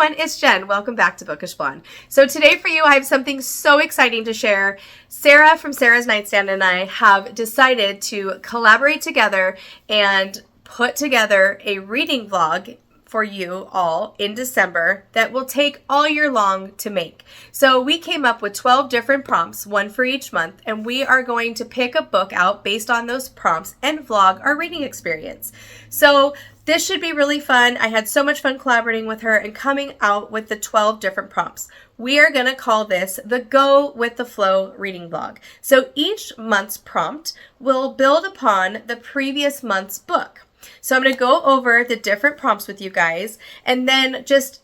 everyone, it's Jen. Welcome back to Bookish Blonde. So today for you, I have something so exciting to share. Sarah from Sarah's Nightstand and I have decided to collaborate together and put together a reading vlog for you all in December that will take all year long to make. So we came up with 12 different prompts, one for each month, and we are going to pick a book out based on those prompts and vlog our reading experience. So this should be really fun. I had so much fun collaborating with her and coming out with the 12 different prompts. We are going to call this the Go with the Flow reading vlog. So each month's prompt will build upon the previous month's book. So I'm going to go over the different prompts with you guys and then just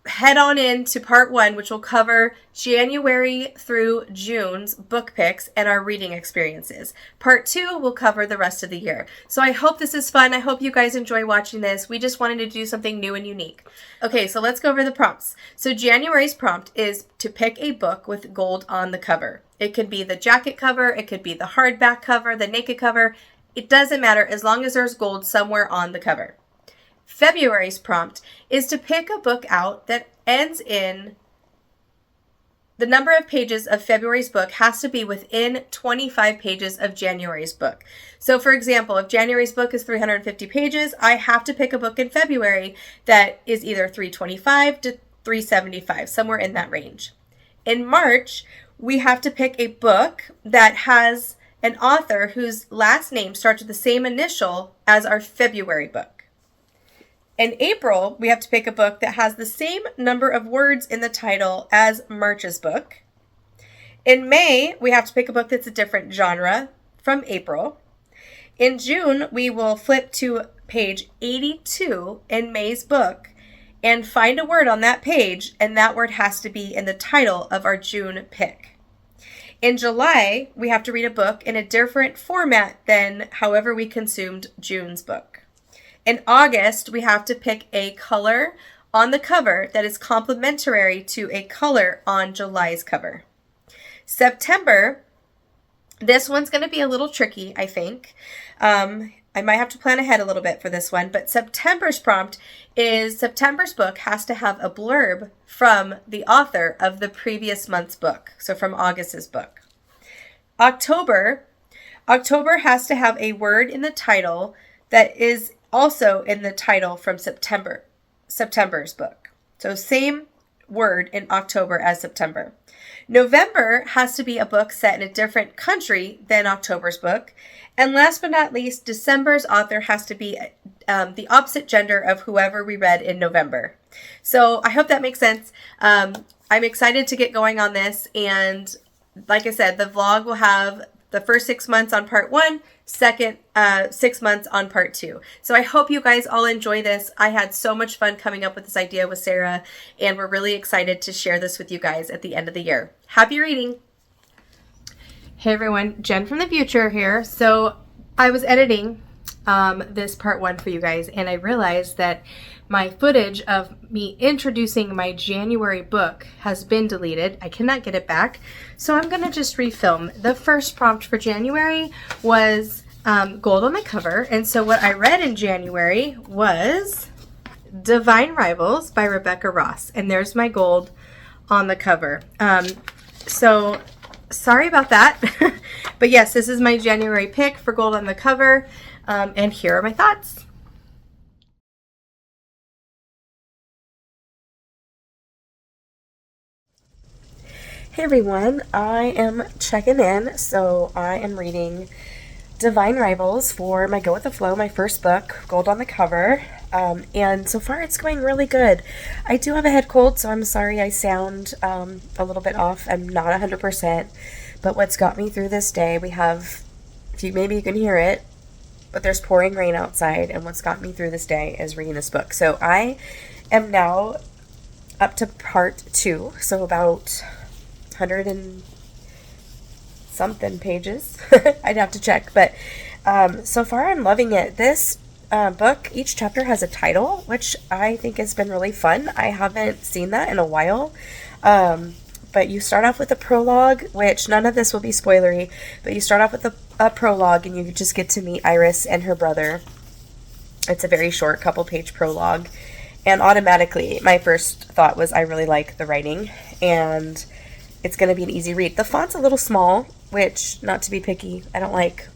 head on into part one, which will cover January through June's book picks and our reading experiences. Part two will cover the rest of the year. So I hope this is fun. I hope you guys enjoy watching this. We just wanted to do something new and unique. Okay, so let's go over the prompts. So January's prompt is to pick a book with gold on the cover. It could be the jacket cover, it could be the hardback cover, the naked cover. It doesn't matter as long as there's gold somewhere on the cover. February's prompt is to pick a book out that ends in the number of pages of February's book has to be within 25 pages of January's book. So for example, if January's book is 350 pages, I have to pick a book in February that is either 325 to 375, somewhere in that range. In March, we have to pick a book that has an author whose last name starts with the same initial as our February book. In April, we have to pick a book that has the same number of words in the title as March's book. In May, we have to pick a book that's a different genre from April. In June, we will flip to page 82 in May's book and find a word on that page, and that word has to be in the title of our June pick. In July, we have to read a book in a different format than however we consumed June's book. In August, we have to pick a color on the cover that is complementary to a color on July's cover. September, this one's going to be a little tricky, I think. I might have to plan ahead a little bit for this one, but September's prompt is September's book has to have a blurb from the author of the previous month's book, so from August's book. October has to have a word in the title that is also in the title from September's book. So same word in October as September. November has to be a book set in a different country than October's book. And last but not least, December's author has to be the opposite gender of whoever we read in November. So I hope that makes sense. I'm excited to get going on this. And like I said, the vlog will have the first 6 months on part one, second 6 months on part two. So I hope you guys all enjoy this. I had so much fun coming up with this idea with Sarah, and we're really excited to share this with you guys at the end of the year. Happy reading. Hey everyone, Jen from the future here. So I was editing this part one for you guys, and I realized that my footage of me introducing my January book has been deleted. I cannot get it back, so I'm gonna just refilm. The first prompt for January was gold on the cover, and so what I read in January was Divine Rivals by Rebecca Ross, and there's my gold on the cover. So sorry about that, but yes, this is my January pick for gold on the cover, and here are my thoughts. Hey everyone, I am checking in. So I am reading Divine Rivals for my Go With The Flow, my first book, gold on the cover, and so far it's going really good. I do have a head cold, so I'm sorry I sound a little bit off. I'm not 100%, but what's got me through this day, we have, maybe you can hear it, but there's pouring rain outside, and what's got me through this day is reading this book. So I am now up to part two, so about 100 and something pages. I'd have to check, but so far I'm loving it. This book, each chapter has a title, which I think has been really fun. I haven't seen that in a while. But you start off with a prologue, which none of this will be spoilery, but you start off with a prologue and you just get to meet Iris and her brother. It's a very short couple page prologue. And automatically, my first thought was I really like the writing, and it's going to be an easy read. The font's a little small, which, not to be picky, I don't like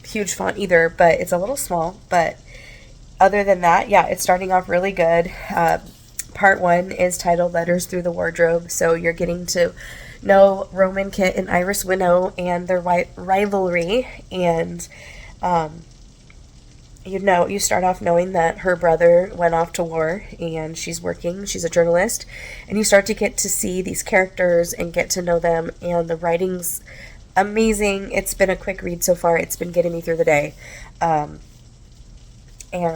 huge font either, but it's a little small. But other than that, yeah, it's starting off really good. Part 1 is titled Letters Through the Wardrobe, so you're getting to know Roman Kit and Iris Winnow and their rivalry, and you start off knowing that her brother went off to war and she's a journalist, and you start to get to see these characters and get to know them, and the writing's amazing. It's been a quick read so far. It's been getting me through the day. And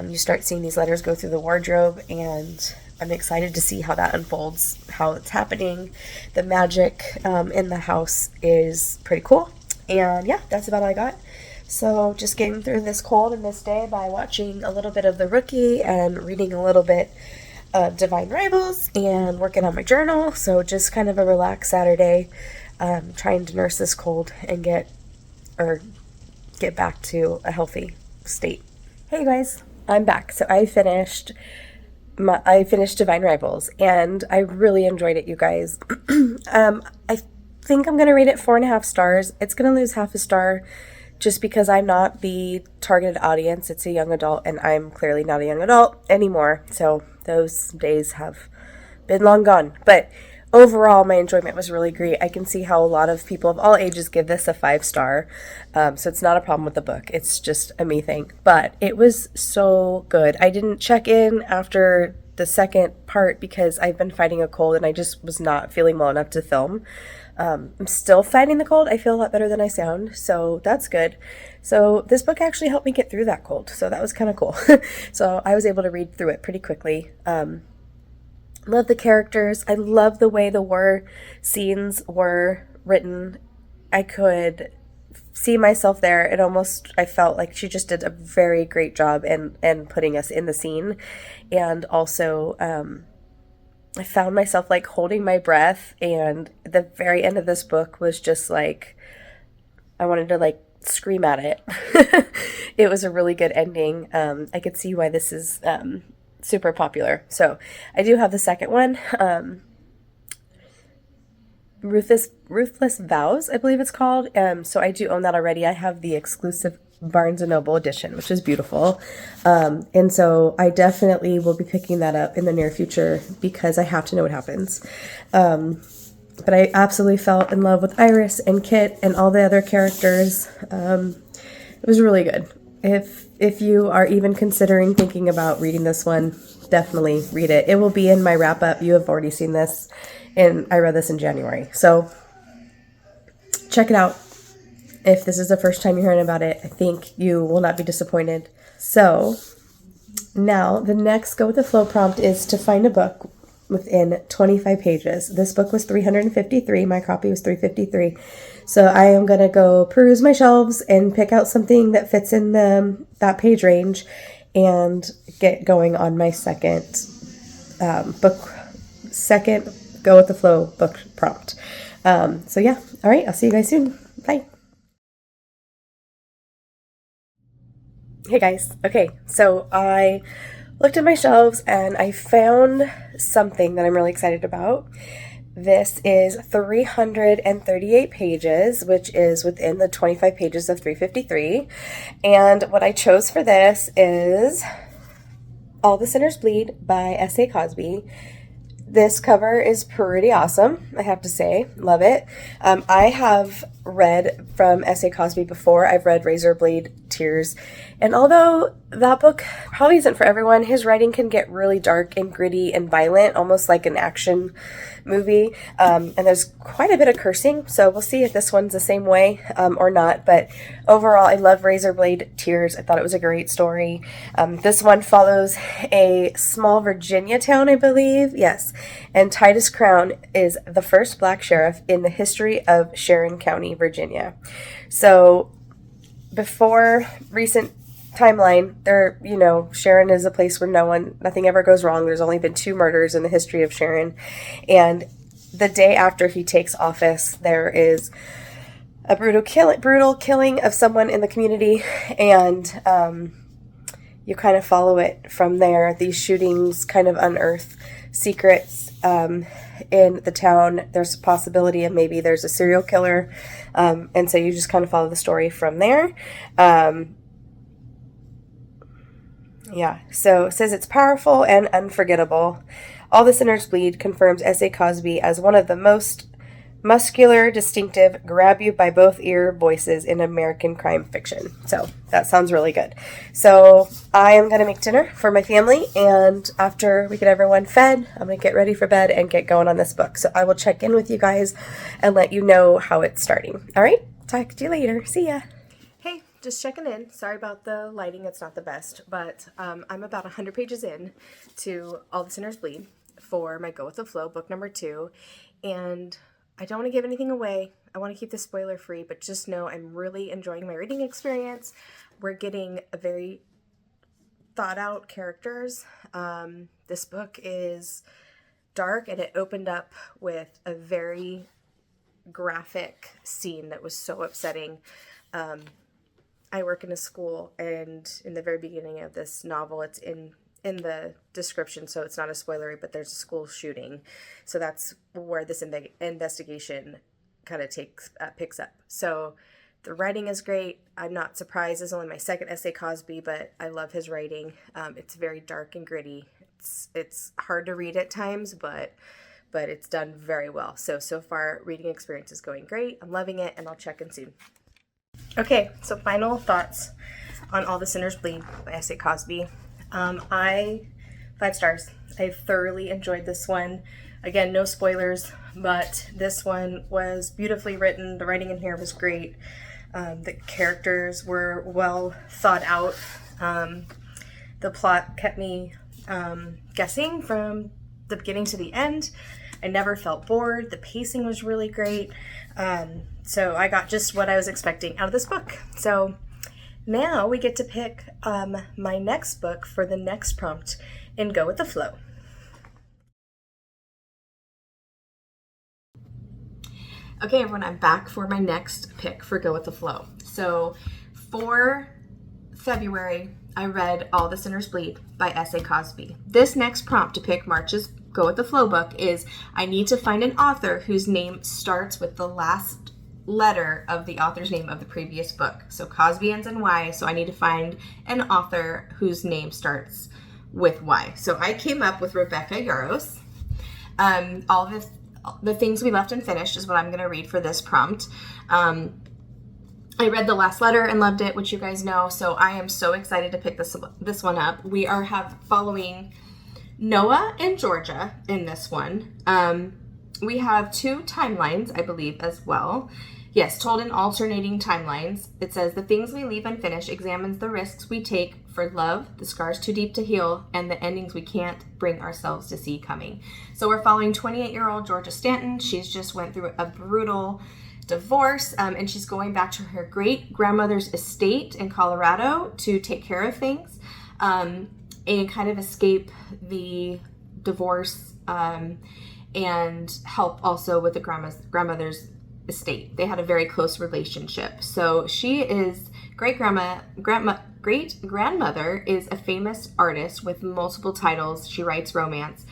you start seeing these letters go through the wardrobe, and I'm excited to see how that unfolds, how it's happening. The magic in the house is pretty cool. And yeah, that's about all I got. So just getting through this cold and this day by watching a little bit of The Rookie and reading a little bit of Divine Rivals and working on my journal. So just kind of a relaxed Saturday, trying to nurse this cold and get back to a healthy state. Hey guys, I'm back. So I finished Divine Rivals, and I really enjoyed it, you guys. I think I'm going to rate it 4.5 stars. It's going to lose half a star just because I'm not the targeted audience. It's a young adult, and I'm clearly not a young adult anymore. So those days have been long gone. But overall, my enjoyment was really great. I can see how a lot of people of all ages give this a 5-star. So it's not a problem with the book. It's just a me thing. But it was so good. I didn't check in after the second part because I've been fighting a cold and I just was not feeling well enough to film. I'm still fighting the cold. I feel a lot better than I sound, so that's good. So this book actually helped me get through that cold, so that was kind of cool. So I was able to read through it pretty quickly. Love the characters. I love the way the war scenes were written. I could see myself there. I felt like she just did a very great job in putting us in the scene. And also, I found myself like holding my breath, and the very end of this book was just like, I wanted to like scream at it. It was a really good ending. I could see why this is super popular. So I do have the second one, Ruthless Vows, I believe it's called. So I do own that already. I have the exclusive Barnes & Noble edition, which is beautiful. And so I definitely will be picking that up in the near future because I have to know what happens. But I absolutely fell in love with Iris and Kit and all the other characters. It was really good. If you are even considering thinking about reading this one, definitely read it. It will be in my wrap up. You have already seen this, and I read this in January. So check it out. If this is the first time you're hearing about it, I think you will not be disappointed. So now the next Go with the Flow prompt is to find a book within 25 pages. This book was 353. My copy was 353. So I am going to go peruse my shelves and pick out something that fits in that page range and get going on my second Go with the Flow book prompt. So yeah. All right. I'll see you guys soon. Bye. Hey guys. Okay. So I looked at my shelves and I found something that I'm really excited about. This is 338 pages, which is within the 25 pages of 353. And what I chose for this is All the Sinners Bleed by S.A. Cosby. This cover is pretty awesome, I have to say. Love it. I have read from S.A. Cosby before. I've read Razorblade Tears. And although that book probably isn't for everyone, his writing can get really dark and gritty and violent, almost like an action movie. And there's quite a bit of cursing, so we'll see if this one's the same way or not. But overall, I love Razorblade Tears. I thought it was a great story. This one follows a small Virginia town, I believe. Yes. And Titus Crown is the first black sheriff in the history of Sharon County, Virginia. So before recent timeline, Sharon is a place where nothing ever goes wrong. There's only been 2 murders in the history of Sharon. And the day after he takes office, there is a brutal killing of someone in the community. And, you kind of follow it from there. These shootings kind of unearth secrets in the town. There's a possibility of maybe there's a serial killer, and so you just kind of follow the story from there. Yeah, so it says it's powerful and unforgettable. All the Sinners Bleed confirms S.A. Cosby as one of the most muscular, distinctive, grab you by both ear voices in American crime fiction. So that sounds really good. So I am going to make dinner for my family, and after we get everyone fed, I'm going to get ready for bed and get going on this book. So I will check in with you guys and let you know how it's starting. All right? Talk to you later. See ya. Hey, just checking in. Sorry about the lighting. It's not the best, but I'm about 100 pages in to All the Sinners Bleed for my Go With The Flow, book number 2. And I don't want to give anything away. I want to keep this spoiler free, but just know I'm really enjoying my reading experience. We're getting a very thought out characters. This book is dark, and it opened up with a very graphic scene that was so upsetting. I work in a school, and in the very beginning of this novel, it's in the description, so it's not a spoilery, but there's a school shooting. So that's where this investigation kind of picks up. So the writing is great. I'm not surprised. It's only my second essay Cosby, but I love his writing. It's very dark and gritty. It's hard to read at times, but it's done very well. So far, reading experience is going great. I'm loving it, and I'll check in soon. Okay, so final thoughts on All the Sinners Bleed by S.A. Cosby. 5 stars. I thoroughly enjoyed this one. Again, no spoilers, but this one was beautifully written. The writing in here was great. The characters were well thought out. The plot kept me guessing from the beginning to the end. I never felt bored. The pacing was really great. So I got just what I was expecting out of this book. So now we get to pick my next book for the next prompt in Go With The Flow. Okay, everyone, I'm back for my next pick for Go With The Flow. So for February, I read All the Sinners Bleed by S.A. Cosby. This next prompt to pick March's Go With The Flow book is I need to find an author whose name starts with the last letter of the author's name of the previous book. So Cosby ends in Y, so I need to find an author whose name starts with Y. So I came up with Rebecca Yarros. All the things we left unfinished is what I'm going to read for this prompt. I read The Last Letter and loved it, which you guys know, so I am so excited to pick this one up. We are following Noah and Georgia in this one. We have 2 timelines, I believe, as well. Yes, told in alternating timelines. It says, the things we leave unfinished examines the risks we take for love, the scars too deep to heal, and the endings we can't bring ourselves to see coming. So we're following 28-year-old Georgia Stanton. She's just went through a brutal divorce, and she's going back to her great-grandmother's estate in Colorado to take care of things and kind of escape the divorce and help also with the grandmother's estate. They had a very close relationship. So she is great-grandmother is a famous artist with multiple titles. She writes romance.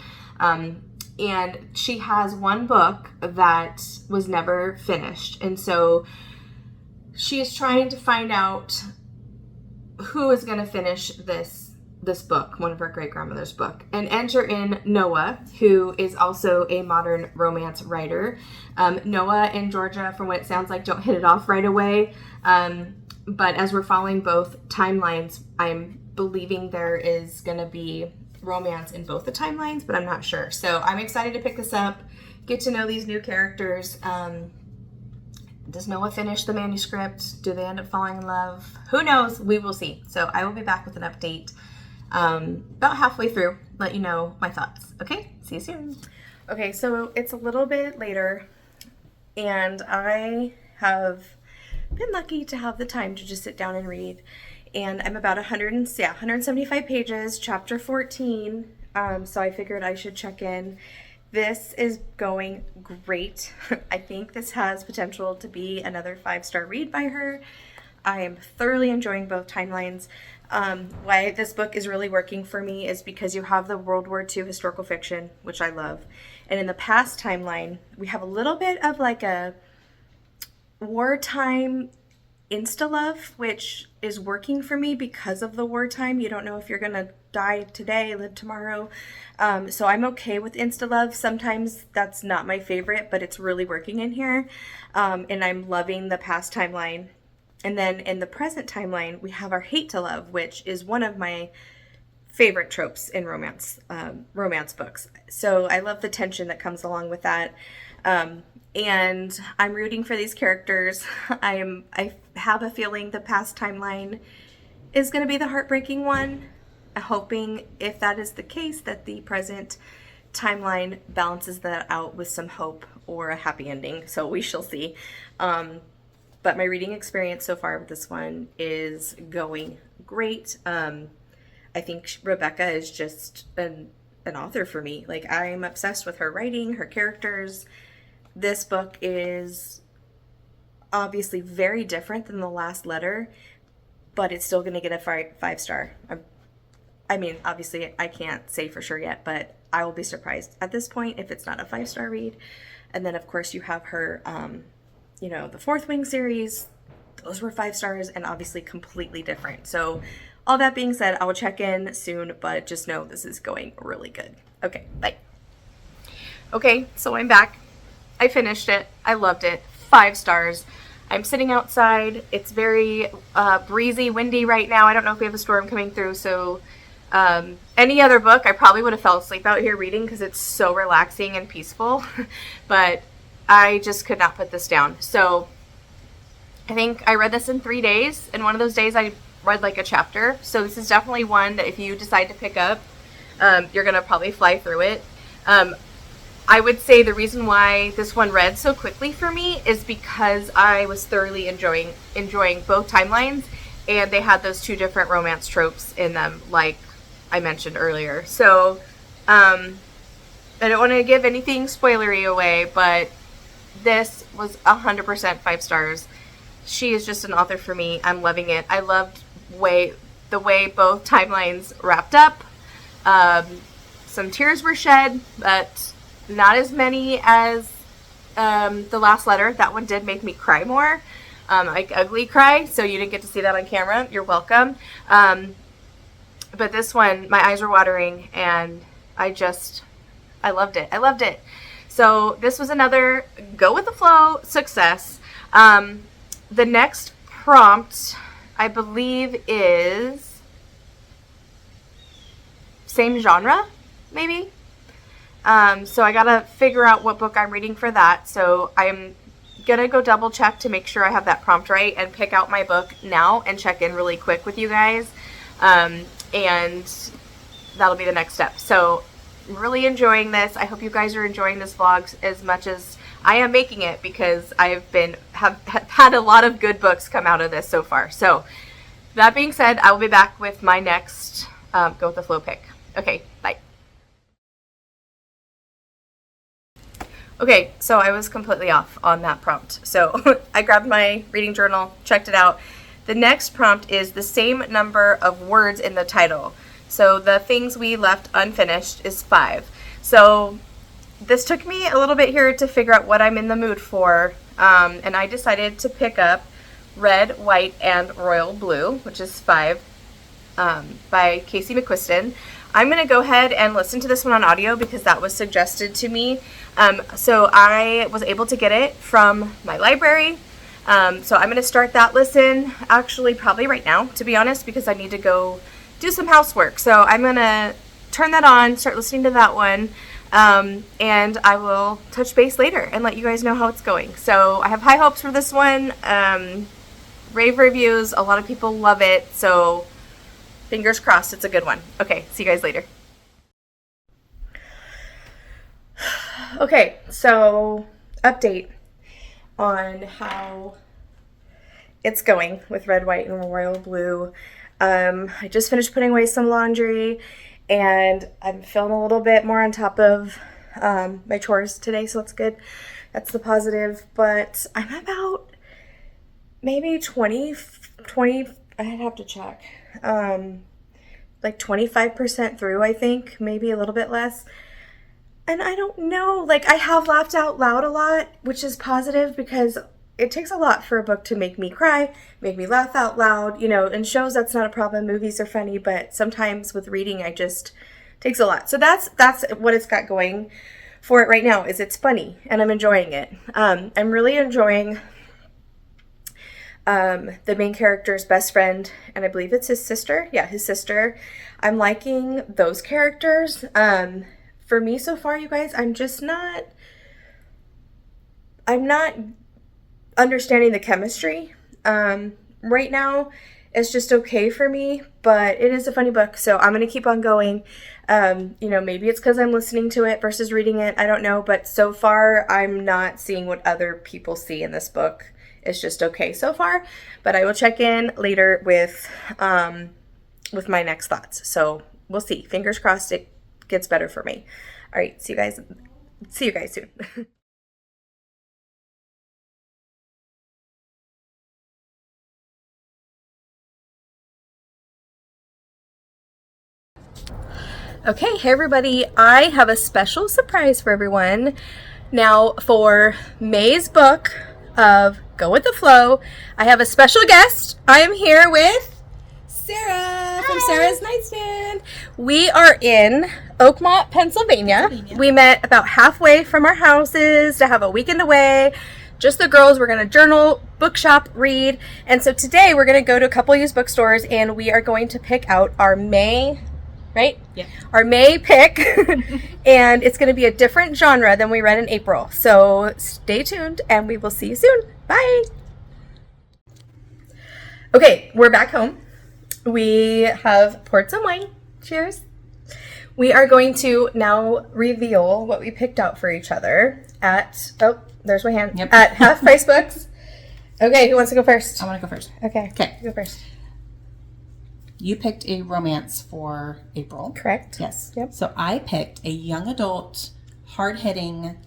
And she has one book that was never finished. And so she is trying to find out who is going to finish this book, one of her great-grandmother's book, and enter in Noah, who is also a modern romance writer. Noah and Georgia, from what it sounds like, don't hit it off right away. But as we're following both timelines, I'm believing there is going to be romance in both the timelines, but I'm not sure. So I'm excited to pick this up, get to know these new characters. Does Noah finish the manuscript? Do they end up falling in love? Who knows? We will see. So I will be back with an update about halfway through, let you know my thoughts. Okay, see you soon. Okay, so it's a little bit later, and I have been lucky to have the time to just sit down and read. And I'm about 175 pages, chapter 14. So I figured I should check in. This is going great. I think this has potential to be another 5-star read by her. I am thoroughly enjoying both timelines. Why this book is really working for me is because you have the World War II historical fiction, which I love. And in the past timeline, we have a little bit of like a wartime insta-love, which is working for me because of the wartime. You don't know if you're going to die today, live tomorrow. So I'm okay with insta-love. Sometimes that's not my favorite, but it's really working in here. And I'm loving the past timeline. And then in the present timeline, we have our hate to love, which is one of my favorite tropes in romance books. So I love the tension that comes along with that. And I'm rooting for these characters. I have a feeling the past timeline is going to be the heartbreaking one. I'm hoping, if that is the case, that the present timeline balances that out with some hope or a happy ending. So we shall see. But my reading experience so far with this one is going great. I think Rebecca is just an author for me. Like, I'm obsessed with her writing, her characters. This book is obviously very different than the last letter, but it's still going to get a 5-star. I mean, obviously I can't say for sure yet, but I will be surprised at this point if it's not a 5-star read. And then of course you have her, the Fourth Wing series. Those were 5 stars and obviously completely different. So all that being said, I will check in soon, but just know this is going really good. Okay, bye. Okay, so I'm back. I finished it. I loved it. 5 stars. I'm sitting outside. It's very breezy, windy right now. I don't know if we have a storm coming through, so any other book, I probably would have fell asleep out here reading because it's so relaxing and peaceful, but I just could not put this down. So I think I read this in 3 days, and one of those days I read like a chapter. So this is definitely one that if you decide to pick up, you're going to probably fly through it. I would say the reason why this one read so quickly for me is because I was thoroughly enjoying both timelines, and they had those 2 different romance tropes in them, like I mentioned earlier. So I don't want to give anything spoilery away, but this was 100% 5 stars. She is just an author for me. I'm loving it. I loved the way both timelines wrapped up. Some tears were shed, but not as many as the last letter. That one did make me cry more, like ugly cry. So you didn't get to see that on camera. You're welcome. But this one, my eyes were watering, and I loved it. I loved it. So this was another go with the flow success. The next prompt, I believe, is same genre, maybe. So I gotta figure out what book I'm reading for that. So I'm gonna go double check to make sure I have that prompt right and pick out my book now and check in really quick with you guys. And that'll be the next step. So I'm really enjoying this. I hope you guys are enjoying this vlog as much as I am making it, because have had a lot of good books come out of this so far. So that being said, I will be back with my next go with the flow pick. Okay, bye. Okay, so I was completely off on that prompt. So I grabbed my reading journal, checked it out. The next prompt is the same number of words in the title. So the things we left unfinished is 5. So this took me a little bit here to figure out what I'm in the mood for. And I decided to pick up Red, White, and Royal Blue, which is 5, by Casey McQuiston. I'm going to go ahead and listen to this one on audio because that was suggested to me. So I was able to get it from my library. So I'm going to start that listen, actually probably right now, to be honest, because I need to go do some housework. So I'm going to turn that on, start listening to that one, and I will touch base later and let you guys know how it's going. So I have high hopes for this one. Rave reviews, a lot of people love it, so fingers crossed it's a good one. Okay, see you guys later. Okay, so update on how it's going with Red, White, and Royal Blue. I just finished putting away some laundry, and I'm feeling a little bit more on top of my chores today, so that's good. That's the positive, but I'm about maybe 20 I'd have to check. Like 25% through, I think, maybe a little bit less. And I don't know, like, I have laughed out loud a lot, which is positive because it takes a lot for a book to make me cry, make me laugh out loud. You know, in shows, that's not a problem. Movies are funny, but sometimes with reading, takes a lot. So that's what it's got going for it right now, is it's funny, and I'm enjoying it. I'm really enjoying the main character's best friend, and I believe it's his sister. Yeah, his sister. I'm liking those characters. For me so far, you guys, I'm not understanding the chemistry. Right now, it's just okay for me, but it is a funny book, so I'm going to keep on going. You know, maybe it's because I'm listening to it versus reading it. I don't know, but so far, I'm not seeing what other people see in this book. It's just okay so far, but I will check in later with my next thoughts. So we'll see. Fingers crossed it gets better for me. All right, see you guys soon. Okay, hey everybody, I have a special surprise for everyone. Now, for May's book of Go With The Flow, I have a special guest. I am here with Sarah from Sarah's Nightstand. We are in Oakmont, Pennsylvania. We met about halfway from our houses to have a weekend away. Just the girls. We're going to journal, bookshop, read. And so today we're going to go to a couple used bookstores and we are going to pick out our May, right? Yeah. Our May pick. And it's going to be a different genre than we read in April. So stay tuned and we will see you soon. Bye. Okay, we're back home. We have poured some wine. Cheers. We are going to now reveal what we picked out for each other at, oh, there's my hand, at Half Price Books. Okay, who wants to go first? I want to go first. Okay, you go first. You picked a romance for April. Correct. Yes. Yep. So I picked a young adult, hard-hitting,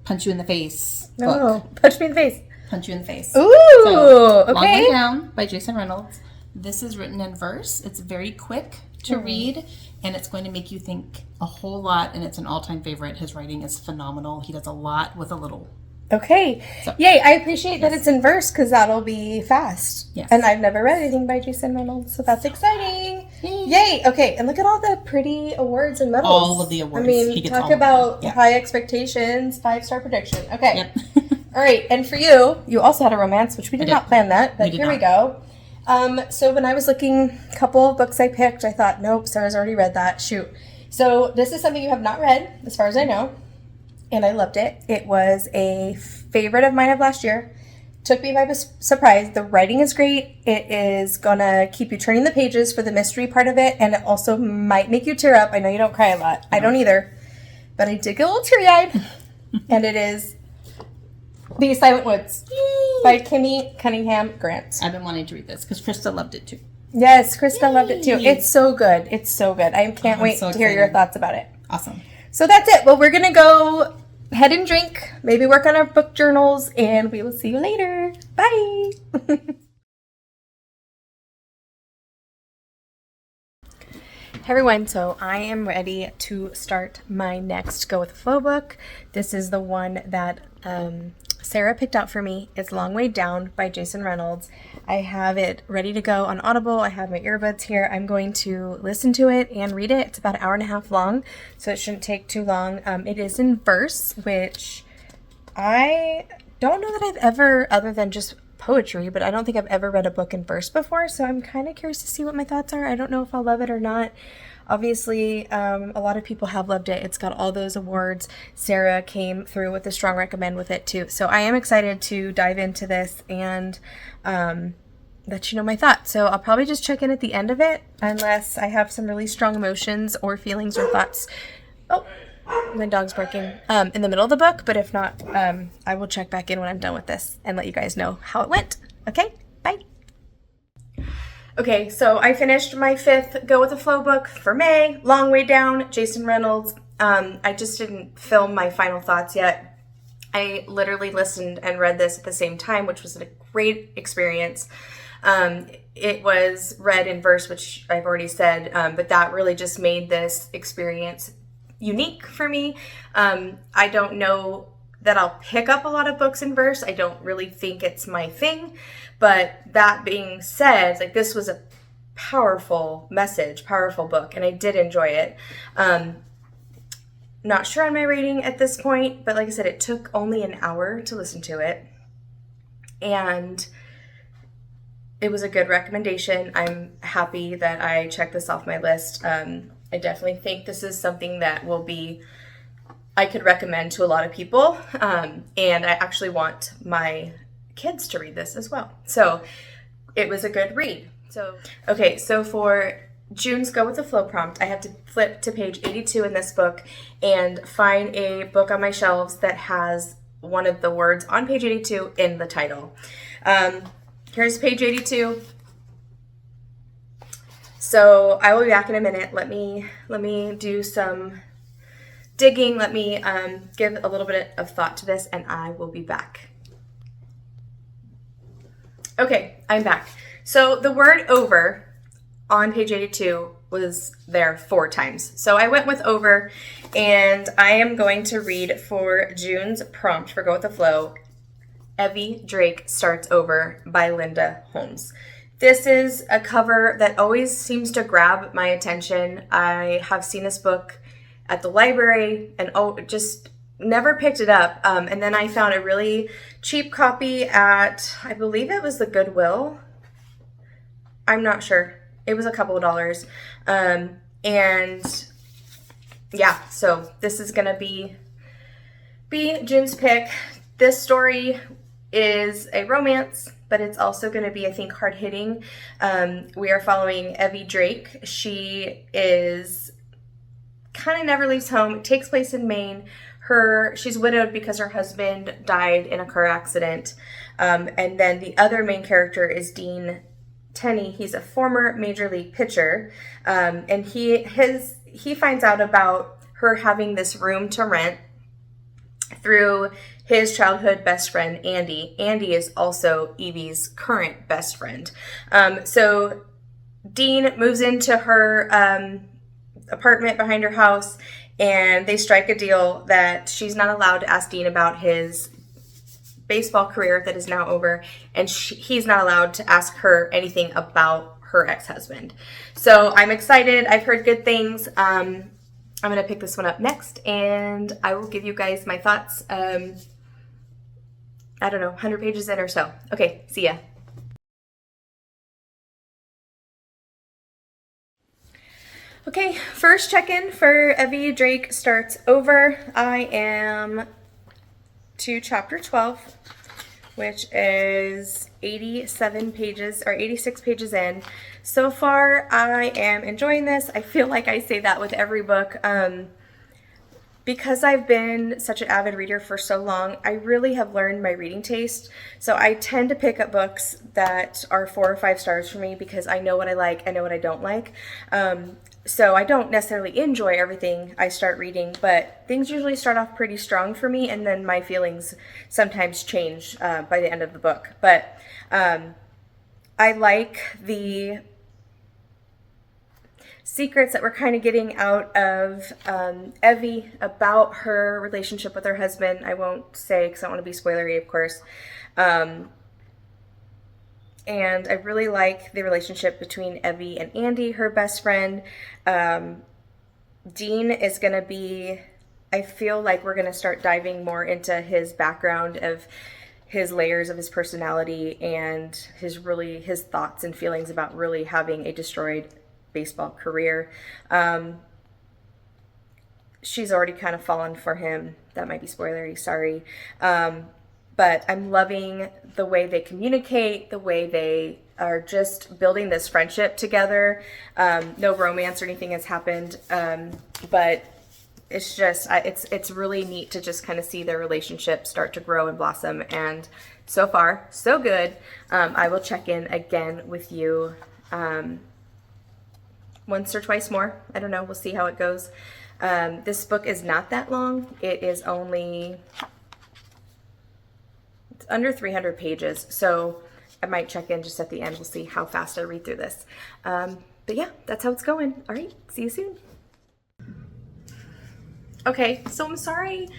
punch you in the face book. Oh, punch me in the face. Punch you in the face. Ooh, so, okay. Long Way Down by Jason Reynolds. This is written in verse. It's very quick to read, and it's going to make you think a whole lot, and it's an all-time favorite. His writing is phenomenal. He does a lot with a little. Okay. So, yay, I appreciate that it's in verse because that'll be fast. Yes. And I've never read anything by Jason Reynolds, so that's exciting. Yay. Okay, and look at all the pretty awards and medals. All of the awards. I mean, talk about high expectations, 5-star prediction. Okay. Yep. All right, and for you also had a romance, which we did not plan that, but here we go. So when I was looking, a couple of books I picked, I thought, nope, Sarah's already read that. Shoot. So this is something you have not read, as far as I know, and I loved it. It was a favorite of mine of last year. Took me by surprise. The writing is great. It is going to keep you turning the pages for the mystery part of it, and it also might make you tear up. I know you don't cry a lot. I don't either. But I did get a little teary-eyed, and it is The Silent Woods by Kimmy Cunningham Grant. I've been wanting to read this because Krista loved it too. Yes, Krista loved it too. It's so good. It's so good. I can't wait to hear your thoughts about it. Awesome. So that's it. Well, we're going to go head and drink, maybe work on our book journals, and we will see you later. Bye. Hey everyone, so I am ready to start my next Go With The Flow book. This is the one that Sarah picked out for me. It's Long Way Down by Jason Reynolds. I have it ready to go on Audible. I have my earbuds here. I'm going to listen to it and read it. It's about an hour and a half long, so it shouldn't take too long. It is in verse, which I don't know that I've ever, other than just poetry, but I don't think I've ever read a book in verse before, so I'm kind of curious to see what my thoughts are. I don't know if I'll love it or not. Obviously, a lot of people have loved it. It's got all those awards. Sarah came through with a strong recommend with it too. So I am excited to dive into this and let you know my thoughts. So I'll probably just check in at the end of it unless I have some really strong emotions or feelings or thoughts. Oh, my dog's barking in the middle of the book. But if not, I will check back in when I'm done with this and let you guys know how it went. Okay, bye. Okay, so I finished my 5th Go With The Flow book for May, Long Way Down, Jason Reynolds. I just didn't film my final thoughts yet. I literally listened and read this at the same time, which was a great experience. It was read in verse, which I've already said, but that really just made this experience unique for me. I don't know that I'll pick up a lot of books in verse. I don't really think it's my thing. But that being said, like, this was a powerful message, powerful book, and I did enjoy it. Not sure on my rating at this point, but like I said, it took only an hour to listen to it. And it was a good recommendation. I'm happy that I checked this off my list. I definitely think this is something that I could recommend to a lot of people. And I actually want my kids to read this as well. So it was a good read. So for June's Go with the Flow prompt, I have to flip to page 82 in this book and find a book on my shelves that has one of the words on page 82 in the title. Here's page 82. So I will be back in a minute. Let me do some digging. Let me give a little bit of thought to this, and I will be back. Okay, I'm back. So the word over on page 82 was there 4 times. So I went with over, and I am going to read for June's prompt for Go With The Flow, Evvie Drake Starts Over by Linda Holmes. This is a cover that always seems to grab my attention. I have seen this book at the library and just never picked it up. And then I found a really cheap copy at, I believe it was the Goodwill. I'm not sure. It was a couple of dollars. And yeah, so this is going to be June's pick. This story is a romance, but it's also going to be, I think, hard-hitting. We are following Evvie Drake. She is kind of never leaves home. It takes place in Maine. She's widowed because her husband died in a car accident. And then the other main character is Dean Tenney. He's a former major league pitcher, and he finds out about her having this room to rent through his childhood best friend, Andy. Andy is also Evvie's current best friend. So Dean moves into her apartment behind her house, and they strike a deal that she's not allowed to ask Dean about his baseball career that is now over, and he's not allowed to ask her anything about her ex-husband. So I'm excited. I've heard good things. I'm going to pick this one up next, and I will give you guys my thoughts, I don't know, 100 pages in or so. Okay, see ya. Okay, first check-in for Evvie Drake Starts Over. I am to chapter 12, which is 87 pages or 86 pages in. So far, I am enjoying this. I feel like I say that with every book. Because I've been such an avid reader for so long, I really have learned my reading taste. So I tend to pick up books that are 4 or 5 stars for me because I know what I like, I know what I don't like. So I don't necessarily enjoy everything I start reading, but things usually start off pretty strong for me, and then my feelings sometimes change by the end of the book. But I like the secrets that we're kind of getting out of Evvie about her relationship with her husband. I won't say because I don't want to be spoilery, of course. And I really like the relationship between Evvie and Andy, her best friend. Dean is going to be, I feel like we're going to start diving more into his background of his layers of his personality and his thoughts and feelings about really having a destroyed baseball career. She's already kind of fallen for him. That might be spoilery, sorry. But I'm loving the way they communicate, the way they are just building this friendship together. No romance or anything has happened, but it's just, it's really neat to just kind of see their relationship start to grow and blossom. And so far, so good. I will check in again with you once or twice more. I don't know. We'll see how it goes. This book is not that long. It is only... it's under 300 pages, so I might check in just at the end. We'll see how fast I read through this. But yeah, that's how it's going. All right, see you soon. Okay, so I'm sorry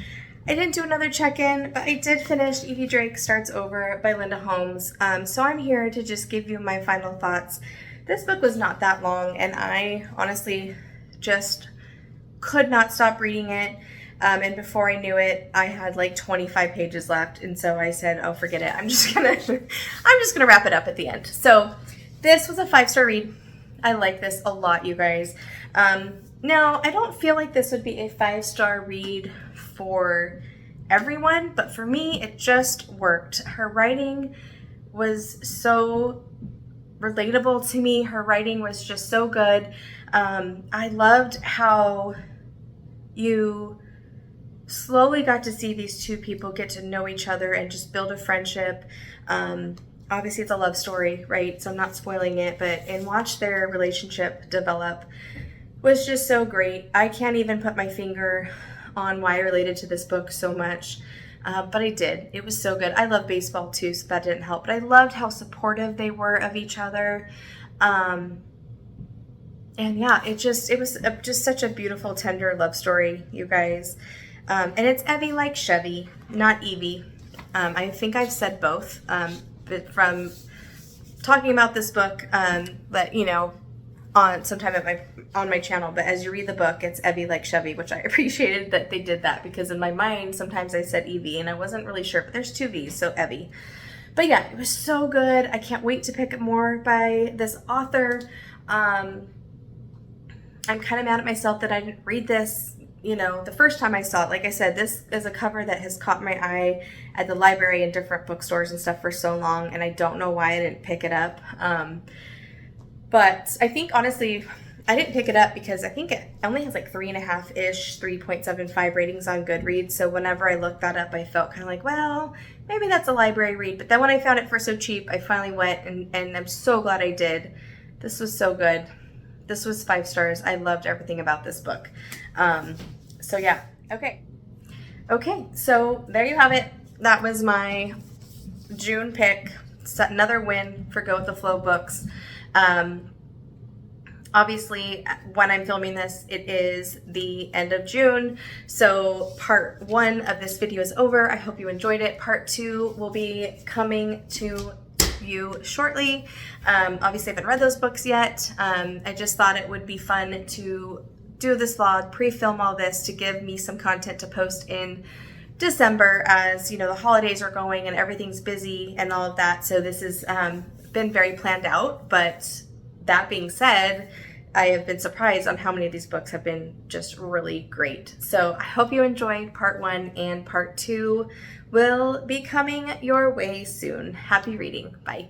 I didn't do another check-in, but I did finish Evvie Drake Starts Over by Linda Holmes. So I'm here to just give you my final thoughts. This book was not that long, and I honestly just could not stop reading it. And before I knew it, I had like 25 pages left, and so I said, "Oh, forget it. I'm just gonna wrap it up at the end." So this was a 5-star read. I like this a lot, you guys. Now, I don't feel like this would be a 5-star read for everyone, but for me, it just worked. Her writing was so relatable to me. Her writing was just so good. I loved how you slowly got to see these two people get to know each other and just build a friendship. Obviously, it's a love story, right? So I'm not spoiling it, and watch their relationship develop was just so great. I can't even put my finger on why I related to this book so much, but I did. It was so good. I love baseball too, so that didn't help, but I loved how supportive they were of each other. And yeah, it was just such a beautiful, tender love story, you guys. And it's Evvie like Chevy, not Evvie. I think I've said both, but from talking about this book, but on sometime on my channel. But as you read the book, it's Evvie like Chevy, which I appreciated that they did that, because in my mind sometimes I said Evvie and I wasn't really sure, but there's 2 V's, so Evvie. But yeah, it was so good. I can't wait to pick up more by this author. I'm kind of mad at myself that I didn't read this the first time I saw it. Like I said, this is a cover that has caught my eye at the library and different bookstores and stuff for so long, and I don't know why I didn't pick it up. But I think, honestly, I didn't pick it up because I think it only has like 3.5-ish, 3.75 ratings on Goodreads. So whenever I looked that up, I felt kind of like, well, maybe that's a library read. But then when I found it for so cheap, I finally went, and I'm so glad I did. This was so good. This was 5 stars. I loved everything about this book. So yeah, okay, so there you have it. That was my June pick. It's another win for Go With The Flow books. Obviously, when I'm filming this, it is the end of June, so part 1 of this video is over. I hope you enjoyed it. Part 2 will be coming to you shortly. Obviously, I haven't read those books yet. I just thought it would be fun to do this vlog, pre-film all this to give me some content to post in December, as the holidays are going and everything's busy and all of that. So this has been very planned out, but that being said, I have been surprised on how many of these books have been just really great. So I hope you enjoyed part 1, and part 2 will be coming your way soon. Happy reading. Bye.